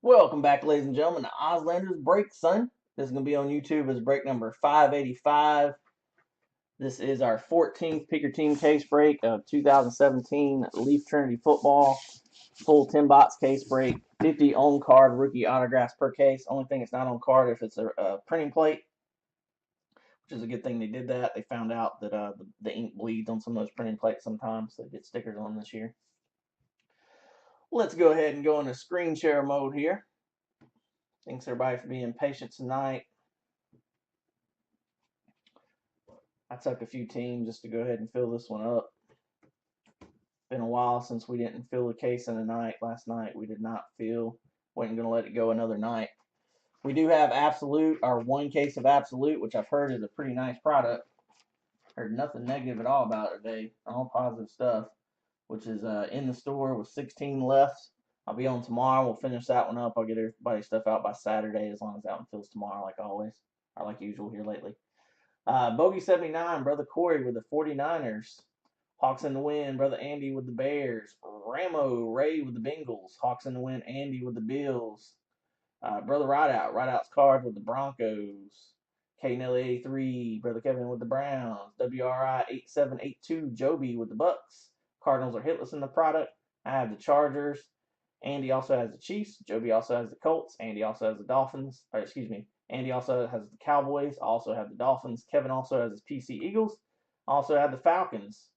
Welcome back, ladies and gentlemen, to Ozlander's Break, son. This is going to be on YouTube as break number 585. This is our 14th Pick Your Team case break of 2017 Leaf Trinity football. Full 10 box case break, 50 on card rookie autographs per case. Only thing it's not on card if it's a printing plate, which is a good thing they did that. They found out that the ink bleeds on some of those printing plates sometimes, so they get stickers on this year. Let's go ahead and go into screen share mode here. Thanks everybody for being patient tonight. I took a few teams just to go ahead and fill this one up. Been a while since we didn't fill a case in a night. Last night we did not fill. Wasn't going to let it go another night. We do have Absolute, our one case of Absolute, which I've heard is a pretty nice product. Heard nothing negative at all about it today. All positive stuff, which is in the store with 16 left. I'll be on tomorrow. We'll finish that one up. I'll get everybody's stuff out by Saturday as long as that one fills tomorrow, like always, or like usual here lately. Bogey 79, Brother Corey with the 49ers. Hawks in the win, Brother Andy with the Bears. Ramo Ray with the Bengals. Hawks in the win, Andy with the Bills. Brother Rideout's cards with the Broncos. Nelly 83, Brother Kevin with the Browns. WRI 8782, Joby with the Bucks. Cardinals are hitless in the product. I have the Chargers. Andy also has the Chiefs. Joby also has the Colts. Andy also has the Dolphins. Andy also has the Cowboys. I also have the Dolphins. Kevin also has his PC Eagles. I also have the Falcons.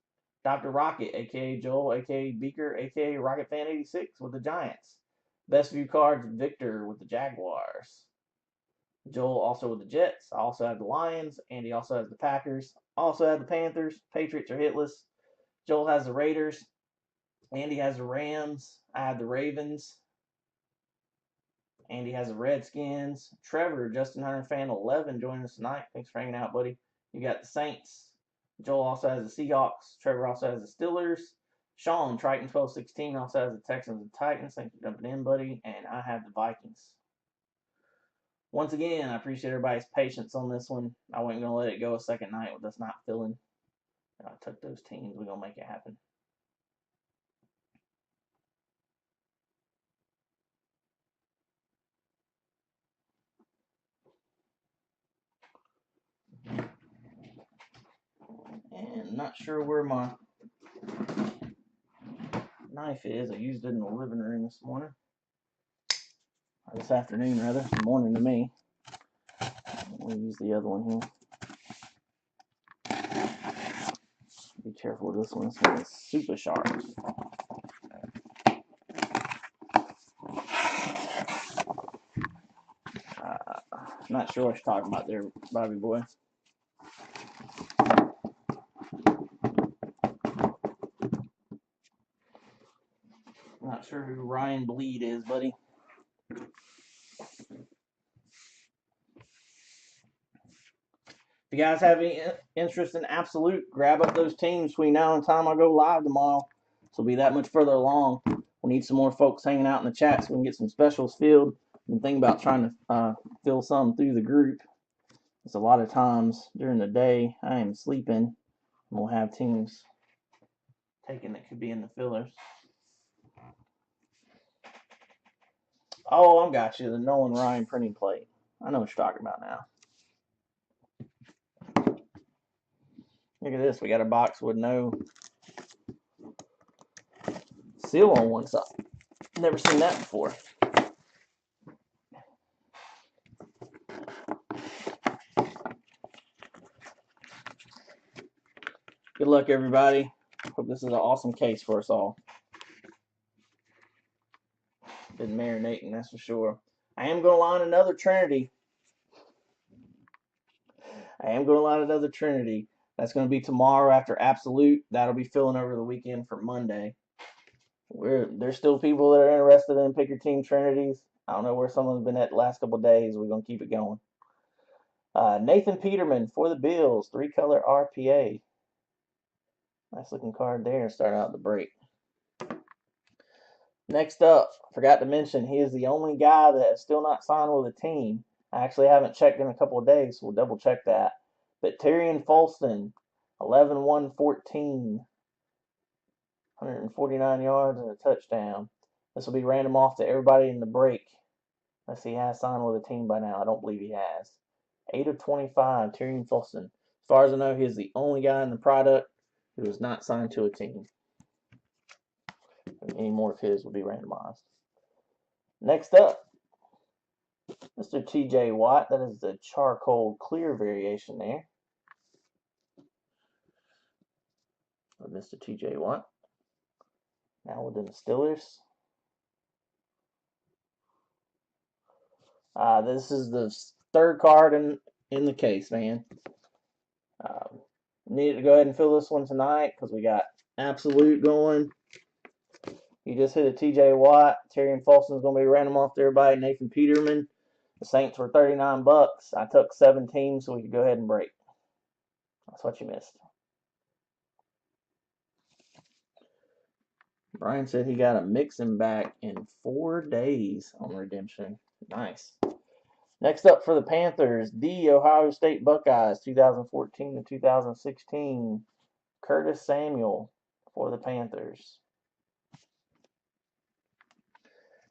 Dr. Rocket, a.k.a. Joel, a.k.a. Beaker, a.k.a. Rocket Fan 86 with the Giants. Best View Cards, Victor with the Jaguars. Joel also with the Jets. I also have the Lions. Andy also has the Packers. I also have the Panthers. Patriots are hitless. Joel has the Raiders. Andy has the Rams. I have the Ravens. Andy has the Redskins. Trevor, Justin Hunter Fan 11, joining us tonight. Thanks for hanging out, buddy. You got the Saints. Joel also has the Seahawks. Trevor also has the Steelers. Sean, Triton 1216, also has the Texans and Titans. Thanks for jumping in, buddy. And I have the Vikings. Once again, I appreciate everybody's patience on this one. I wasn't going to let it go a second night with us not filling. I took those teams. We're going to make it happen. And not sure where my knife is. I used it in the living room this morning. Or this afternoon, rather. Morning to me. We'll use the other one here. Be careful with this one. This one is super sharp. Not sure what you're talking about there, Bobby boy. Not sure who Ryan Bleed is, buddy. If you guys have any interest in Absolute, grab up those teams between now and the time I go live tomorrow. So we'll be that much further along. We need some more folks hanging out in the chat so we can get some specials filled. And think about trying to fill some through the group. It's a lot of times during the day I am sleeping, and we'll have teams taken that could be in the fillers. Oh, I got you. The Nolan Ryan printing plate. I know what you're talking about now. Look at this. We got a box with no seal on one side. Never seen that before. Good luck, everybody. Hope this is an awesome case for us all. Been marinating, that's for sure. I am going to line another Trinity. That's going to be tomorrow after Absolute. That'll be filling over the weekend for Monday. There's still people that are interested in Pick Your Team Trinities. I don't know where someone's been at the last couple of days. We're going to keep it going. Nathan Peterman for the Bills, 3-color RPA. Nice looking card there. Start out the break. Next up, forgot to mention, he is the only guy that is still not signed with a team. I actually haven't checked in a couple of days, so we'll double check that. But Tyrion Folston, 11-1-14, 149 yards and a touchdown. This will be random off to everybody in the break. Unless he has signed with a team by now. I don't believe he has. 8 of 25, Tyrion Fulton. As far as I know, he is the only guy in the product who is not signed to a team. Any more of his will be randomized. Next up, Mr. TJ Watt. That is the charcoal clear variation there. Of Mr. TJ Watt. Now with the Steelers. This is the third card in the case, man. Need to go ahead and fill this one tonight because we got Absolute going. You just hit a TJ Watt. Tyrion Fulton's going to be random off to everybody. Nathan Peterman. The Saints were $39. I took 7 teams so we could go ahead and break. That's what you missed. Brian said he got a mixing back in 4 days on redemption. Nice. Next up for the Panthers, the Ohio State Buckeyes, 2014 to 2016. Curtis Samuel for the Panthers.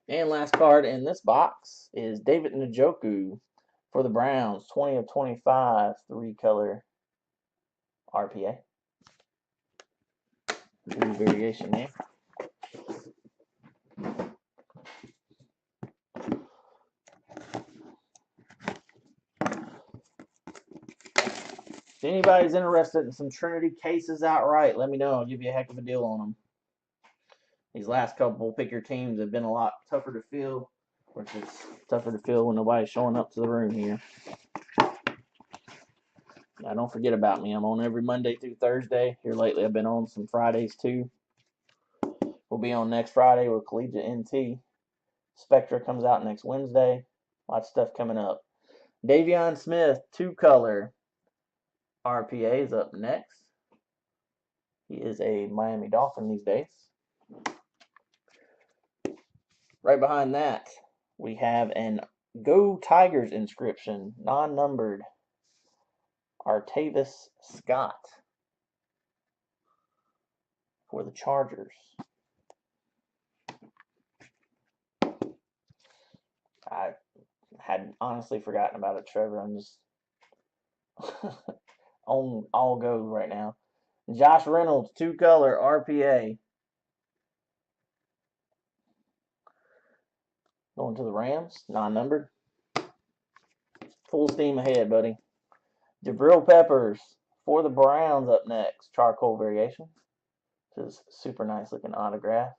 And last card in this box is David Njoku for the Browns, 20 of 25, 3-color RPA. Blue variation there. If anybody's interested in some Trinity cases outright, let me know. I'll give you a heck of a deal on them. These last couple pick your teams have been a lot tougher to fill, which is tougher to fill when nobody's showing up to the room here. Now, don't forget about me. I'm on every Monday through Thursday. Here lately, I've been on some Fridays too. We'll be on next Friday with Collegiate NT. Spectra comes out next Wednesday. Lots of stuff coming up. Davion Smith, 2-color RPA is up next. He is a Miami Dolphin these days. Right behind that, we have an Go Tigers inscription, non-numbered, Artavis Scott for the Chargers. I had honestly forgotten about it, Trevor. I'm just on all go right now. Josh Reynolds, 2-color RPA. Going to the Rams, non-numbered. Full steam ahead, buddy. Jabril Peppers for the Browns up next. Charcoal variation. This is super nice looking autograph.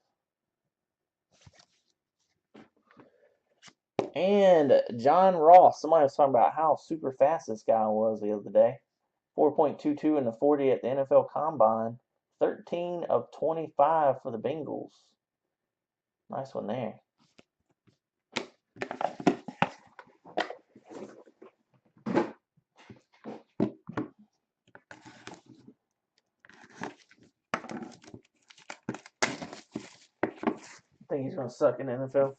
And John Ross. Somebody was talking about how super fast this guy was the other day. 4.22 in the 40 at the NFL Combine. 13 of 25 for the Bengals. Nice one there. I think he's going to suck in the NFL.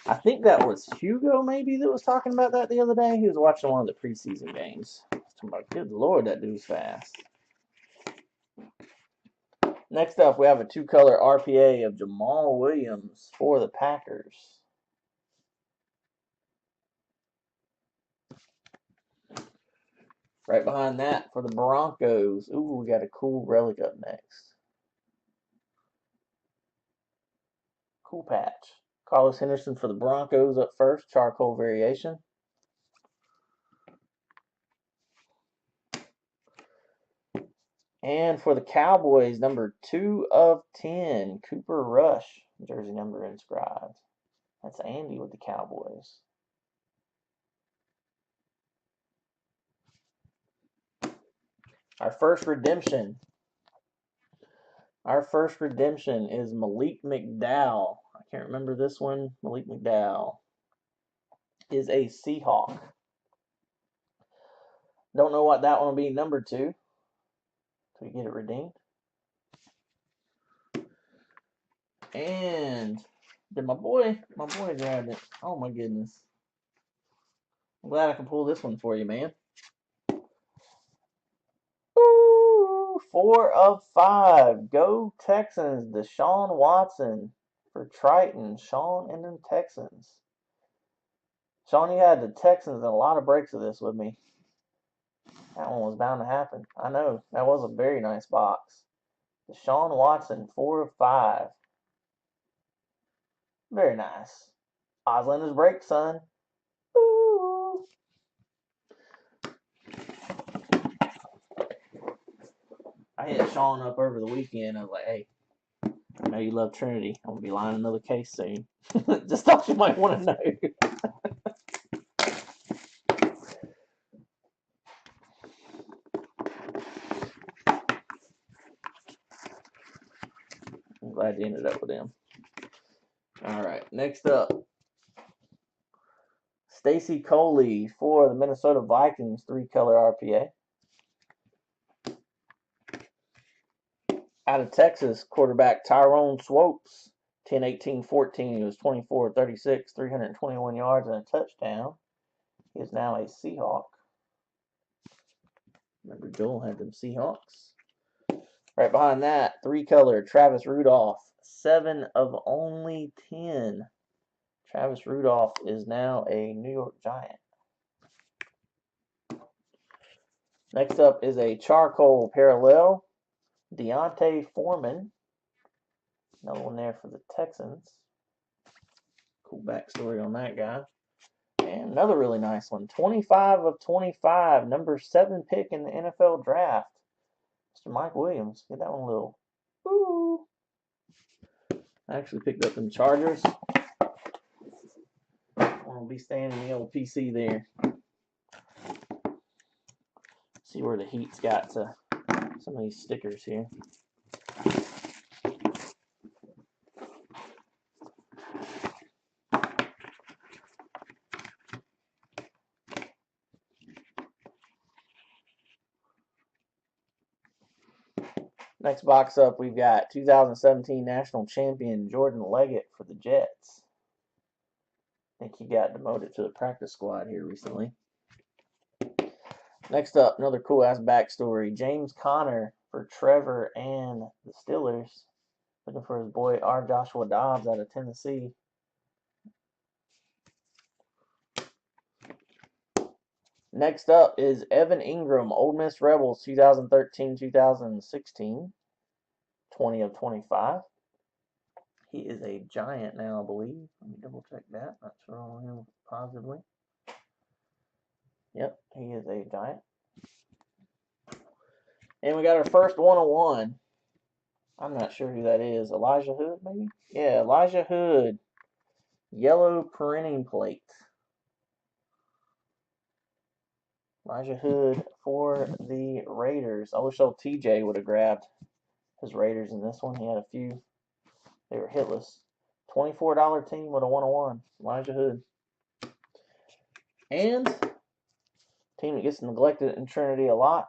I think that was Hugo maybe that was talking about that the other day. He was watching one of the preseason games. I'm like, good Lord, that dude's fast. Next up, we have a 2-color RPA of Jamal Williams for the Packers. Right behind that for the Broncos. Ooh, we got a cool relic up next. Cool patch. Carlos Henderson for the Broncos up first. Charcoal variation. And for the Cowboys, number 2 of 10, Cooper Rush, jersey number inscribed. That's Andy with the Cowboys. Our first redemption is Malik McDowell. I can't remember this one. Malik McDowell is a Seahawk. Don't know what that one will be numbered to. Till we get it redeemed. And did my boy grabbed it. Oh my goodness. I'm glad I can pull this one for you, man. Ooh, 4 of 5. Go Texans. Deshaun Watson for Triton. Sean and them Texans. Sean, you had the Texans and a lot of breaks of this with me. That one was bound to happen. I know. That was a very nice box. Deshaun Watson, 4 of 5. Very nice. Oslander's break, son. Ooh. I hit Sean up over the weekend. I was like, hey, I know you love Trinity. I'm going to be lining another case soon. Just thought you might want to know. I'm glad you ended up with him. All right, next up. Stacy Coley for the Minnesota Vikings, 3-color RPA. Out of Texas, quarterback Tyrone Swope, 10-18-14. He was 24-36, 321 yards and a touchdown. He is now a Seahawk. Remember, Joel had them Seahawks. Right behind that, 3-color Travis Rudolph, 7 of only 10. Travis Rudolph is now a New York Giant. Next up is a charcoal parallel, Deontay Foreman. Another one there for the Texans. Cool backstory on that guy. And another really nice one, 25 of 25, number 7 pick in the NFL draft. Mr. Mike Williams. Get that one a little. Woo! I actually picked up them Chargers. I'm going to be staying in the old PC there. See where the heat's got to some of these stickers here. Next box up, we've got 2017 National Champion Jordan Leggett for the Jets. I think he got demoted to the practice squad here recently. Next up, another cool-ass backstory. James Conner for Trevor and the Steelers. Looking for his boy R. Joshua Dobbs out of Tennessee. Next up is Evan Ingram, Ole Miss Rebels, 2013-2016. 20 of 25. He is a Giant now, I believe. Let me double check that. Not sure on him positively. Yep, he is a Giant. And we got our first 101. I'm not sure who that is. Elijah Hood, maybe? Yeah, Elijah Hood. Yellow printing plate. Elijah Hood for the Raiders. I wish old TJ would have grabbed his Raiders in this one. He had a few. They were hitless. $24 team with a 101. Elijah Hood. And team that gets neglected in Trinity a lot.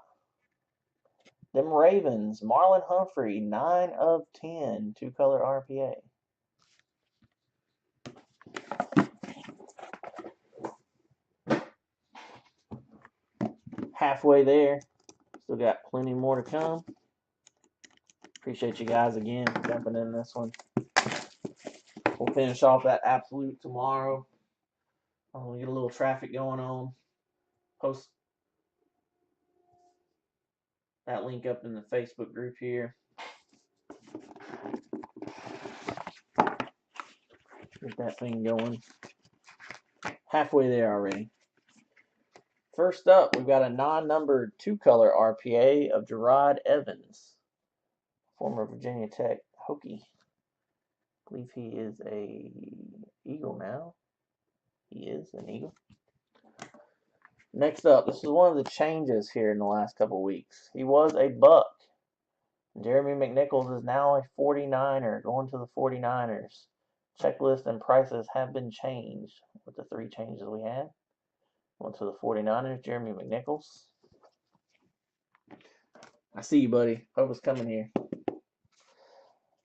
Them Ravens. Marlon Humphrey. 9 of 10. 2-color RPA. Halfway there. Still got plenty more to come. Appreciate you guys again for jumping in this one. We'll finish off that absolute tomorrow. I'll get a little traffic going on. Post that link up in the Facebook group here. Get that thing going. Halfway there already. First up, we've got a non-numbered 2-color RPA of Gerard Evans, former Virginia Tech Hokie. I believe he is a Eagle now. He is an Eagle. Next up, this is one of the changes here in the last couple weeks. He was a Buck. Jeremy McNichols is now a 49er, going to the 49ers. Checklist and prices have been changed with the 3 changes we had. Going to the 49ers, Jeremy McNichols. I see you, buddy. Hope it's coming here.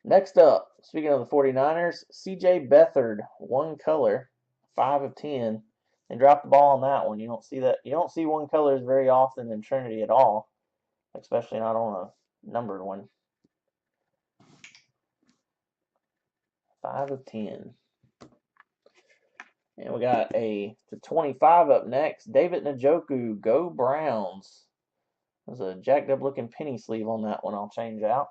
Next up, speaking of the 49ers, CJ Beathard, 1-color, 5 of 10. They dropped the ball on that one. You don't see that. You don't see 1-colors very often in Trinity at all, especially not on a numbered one. 5 of 10. And we got to 25 up next. David Njoku, Go Browns. There's a jacked up looking penny sleeve on that one. I'll change out.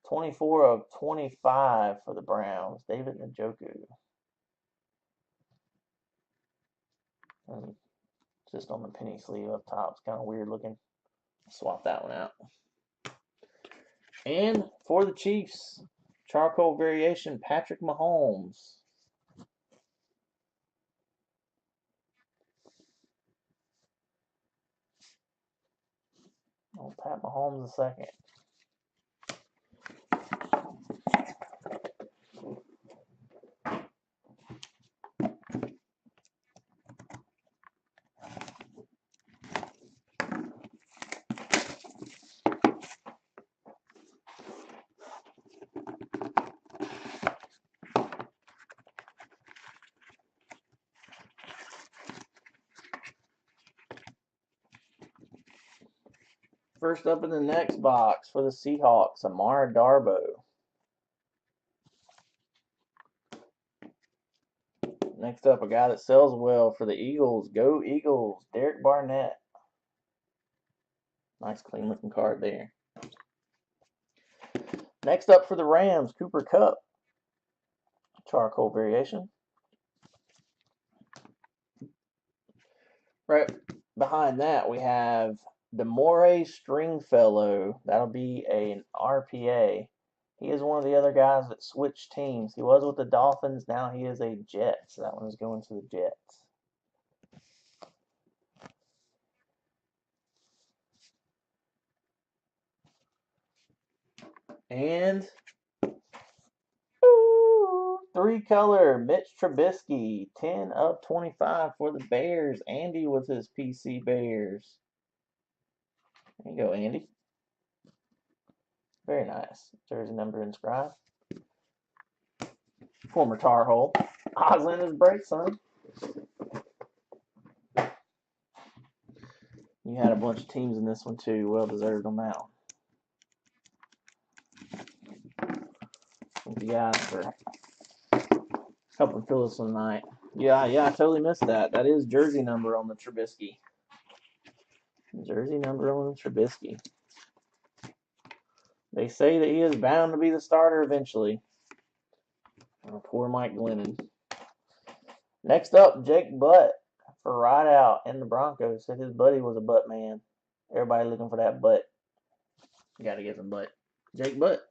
24 of 25 for the Browns. David Njoku. And just on the penny sleeve up top. It's kind of weird looking. Swap that one out. And for the Chiefs, charcoal variation, Patrick Mahomes. Oh, Pat Mahomes II. First up in the next box for the Seahawks, Amara Darboh. Next up, a guy that sells well for the Eagles. Go Eagles, Derek Barnett. Nice clean looking card there. Next up for the Rams, Cooper Kupp. Charcoal variation. Right behind that, we have DeMore Stringfellow. That'll be an RPA. He is one of the other guys that switched teams. He was with the Dolphins. Now he is a Jet. So that one is going to the Jets. And 3-color Mitch Trubisky, 10 of 25 for the Bears. Andy with his PC Bears. There you go, Andy. Very nice. Jersey number inscribed. Former Tar Heel. Oslin is break, son. You had a bunch of teams in this one too. Well deserved on that one. Thank you guys for helping fill this one tonight. Yeah, I totally missed that. That is jersey number on the Trubisky. Jersey number on the Trubisky. They say that he is bound to be the starter eventually. Oh, poor Mike Glennon. Next up, Jake Butt for Rideout and the Broncos. Said his buddy was a butt man. Everybody looking for that butt. You got to get some butt. Jake Butt.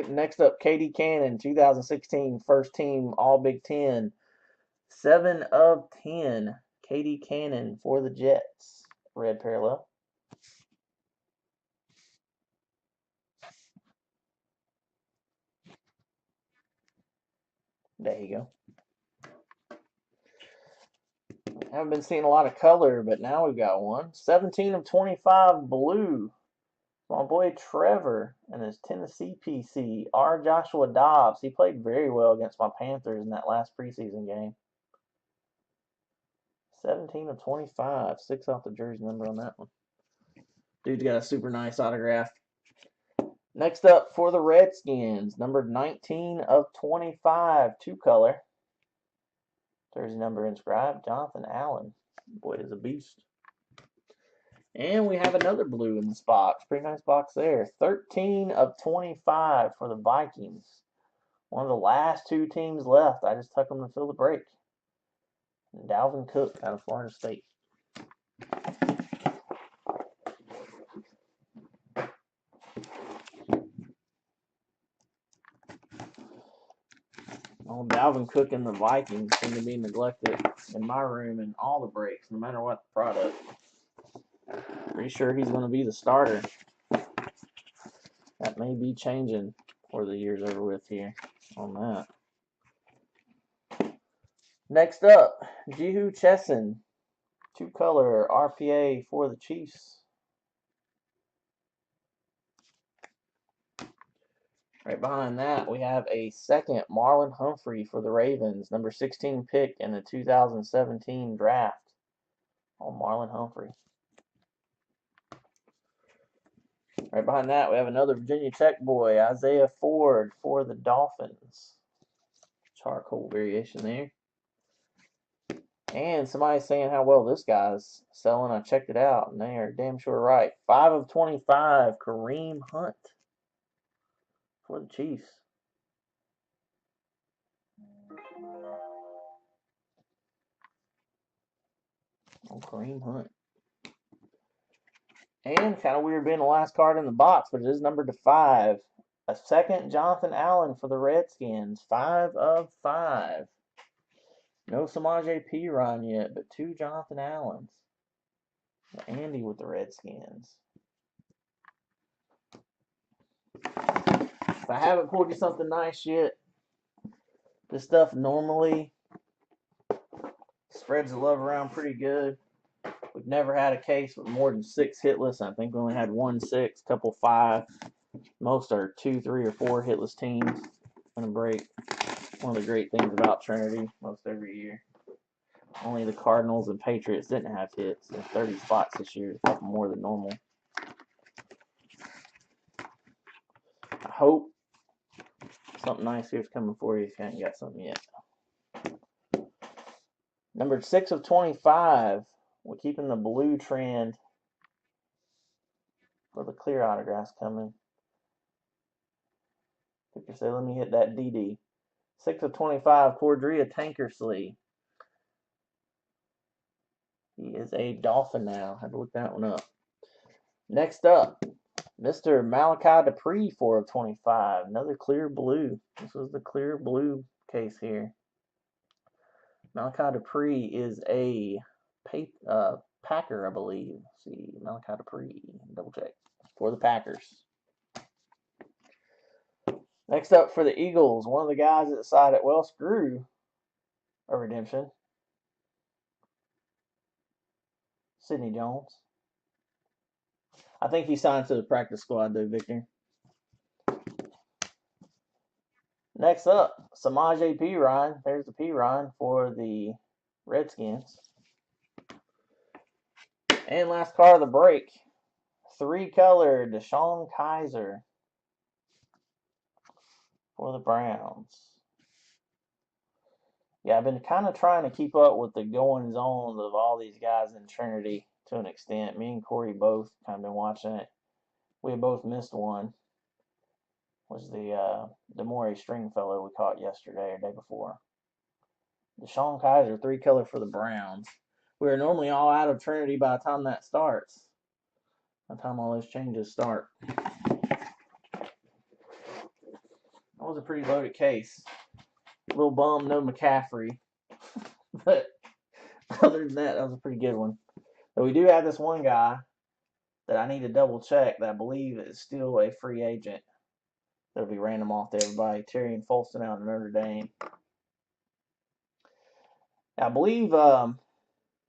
Next up, KD Cannon, 2016 first team All Big Ten. 7 of 10. KD Cannon for the Jets. Red parallel. There you go. Haven't been seeing a lot of color, but now we've got one. 17 of 25 blue. My boy Trevor and his Tennessee PC. R. Joshua Dobbs. He played very well against my Panthers in that last preseason game. 17 of 25. 6 off the jersey number on that one. Dude's got a super nice autograph. Next up for the Redskins. Numbered 19 of 25. 2-color. Jersey number inscribed. Jonathan Allen. Boy is a beast. And we have another blue in this box. Pretty nice box there. 13 of 25 for the Vikings. One of the last 2 teams left. I just took them to fill the break. And Dalvin Cook out of Florida State. Oh, Dalvin Cook and the Vikings seem to be neglected in my room in all the breaks, no matter what the product. Pretty sure he's going to be the starter. That may be changing before the year's over with here on that. Next up, Jihu Chesson, 2-color RPA for the Chiefs. Right behind that, we have a second Marlon Humphrey for the Ravens, number 16 pick in the 2017 draft. Oh, Marlon Humphrey. Right behind that, we have another Virginia Tech boy, Isaiah Ford for the Dolphins. Charcoal variation there. And somebody's saying how well this guy's selling. I checked it out, and they are damn sure right. 5 of 25, Kareem Hunt for the Chiefs. Oh, Kareem Hunt. And kind of weird being the last card in the box, but it is numbered to 5. A second Jonathan Allen for the Redskins. 5 of 5. No Samaje Perine yet, but 2 Jonathan Allens. Andy with the Redskins. If I haven't pulled you something nice yet, this stuff normally spreads the love around pretty good. We've never had a case with more than 6 hitless. I think we only had 1 6, couple 5. Most are 2, 3, or 4 hitless teams in a break. One of the great things about Trinity most every year. Only the Cardinals and Patriots didn't have hits. There's 30 spots this year, a couple more than normal. I hope something nice here is coming for you if you haven't got something yet. Number 6 of 25. We're keeping the blue trend for the clear autographs coming. Picker say, let me hit that DD. 6 of 25, Cordrea Tankersley. He is a Dolphin now. Had to look that one up. Next up, Mr. Malachi Dupree, 4 of 25. Another clear blue. This was the clear blue case here. Malachi Dupree is a Packer, I believe. Let's see, Malachi Dupree. Double check. For the Packers. Next up for the Eagles, one of the guys that decided, well, screw a redemption. Sidney Jones. I think he signed to the practice squad, though, Victor. Next up, Samaje Perine. There's the Perine for the Redskins. And last card of the break, 3-color Deshaun Kaiser for the Browns. Yeah, I've been kind of trying to keep up with the goings-on of all these guys in Trinity to an extent. Me and Corey both kind of been watching it. We both missed one. Was the Demore Stringfellow we caught yesterday or day before. Deshaun Kaiser, 3-color for the Browns. We are normally all out of Trinity by the time that starts. By the time all those changes start. That was a pretty loaded case. A little bum, no McCaffrey. But other than that, that was a pretty good one. But we do have this one guy that I need to double check that I believe is still a free agent. That'll be random off to everybody. Tyrion Folston out of Notre Dame. I believe that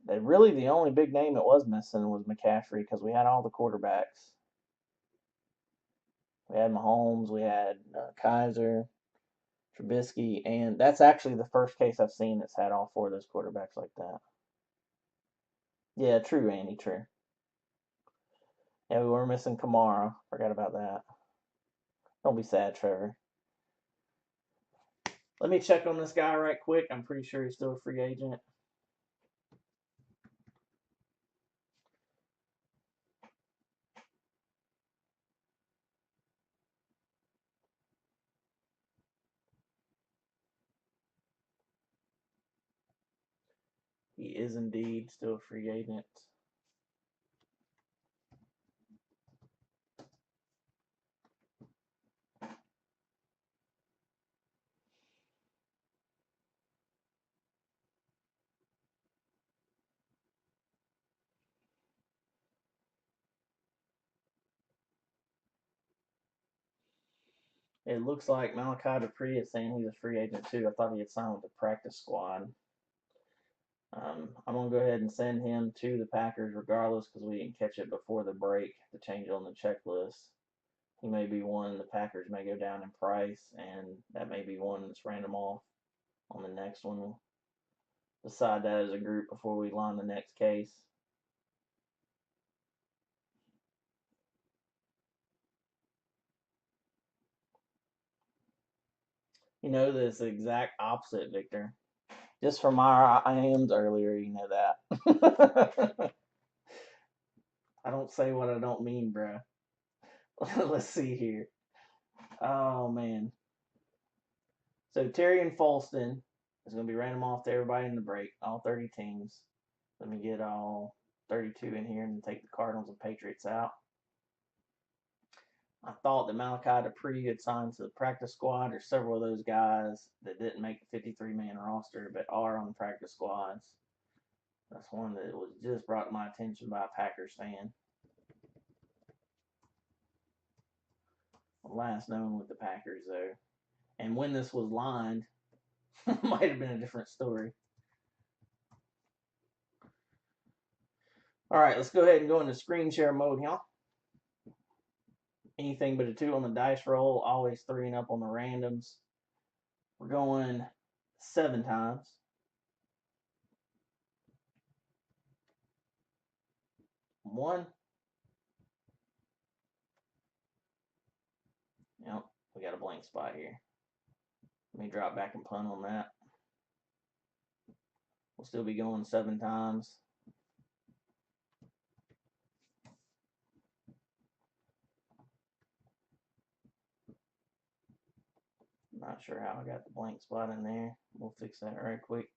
really the only big name that was missing was McCaffrey because we had all the quarterbacks. We had Mahomes, we had Kaiser, Trubisky, and that's actually the first case I've seen that's had all 4 of those quarterbacks like that. Yeah, true, Andy, true. Yeah, we were missing Kamara. Forgot about that. Don't be sad, Trevor. Let me check on this guy right quick. I'm pretty sure he's still a free agent. He is indeed still a free agent. It looks like Malachi Dupree is saying he's a free agent too. I thought he had signed with the practice squad. I'm going to go ahead and send him to the Packers regardless because we didn't catch it before the break to change it on the checklist. He may be one the Packers may go down in price, and that may be one that's random off on the next one. We'll decide that as a group before we line the next case. You know this exact opposite, Victor. Just from our IMs earlier, you know that. I don't say what I don't mean, bruh. Let's see here. Oh, man. So Terry and Folston is going to be random off to everybody in the break, all 30 teams. Let me get all 32 in here and take the Cardinals and Patriots out. I thought that Malachi Dupree had signed to the practice squad. There's several of those guys that didn't make the 53-man roster but are on the practice squads. That's one that was just brought to my attention by a Packers fan. Last known with the Packers, though. And when this was lined, might have been a different story. All right, let's go ahead and go into screen share mode here. Anything but a 2 on the dice roll, always 3 and up on the randoms. We're going 7 times. 1. Yep, we got a blank spot here. Let me drop back and punt on that. We'll still be going 7 times. Not sure how I got the blank spot in there. We'll fix that right quick.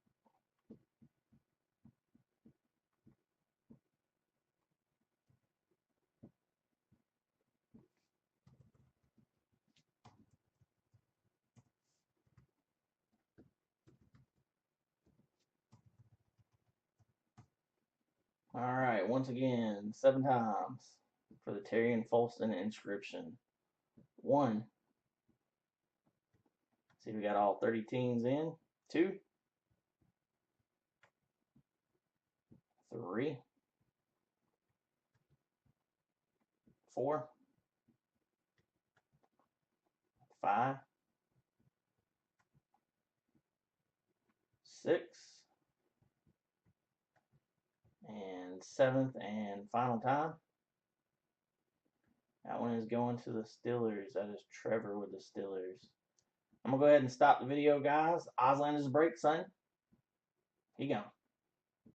All right, once again, 7 times for the Terry and Folston inscription. 1. See, we got all 30 teams in. 2. 3. 4. 5. 6. And 7th and final time. That one is going to the Steelers. That is Trevor with the Steelers. I'm going to go ahead and stop the video, guys. Ozland is a break, son. Here you go.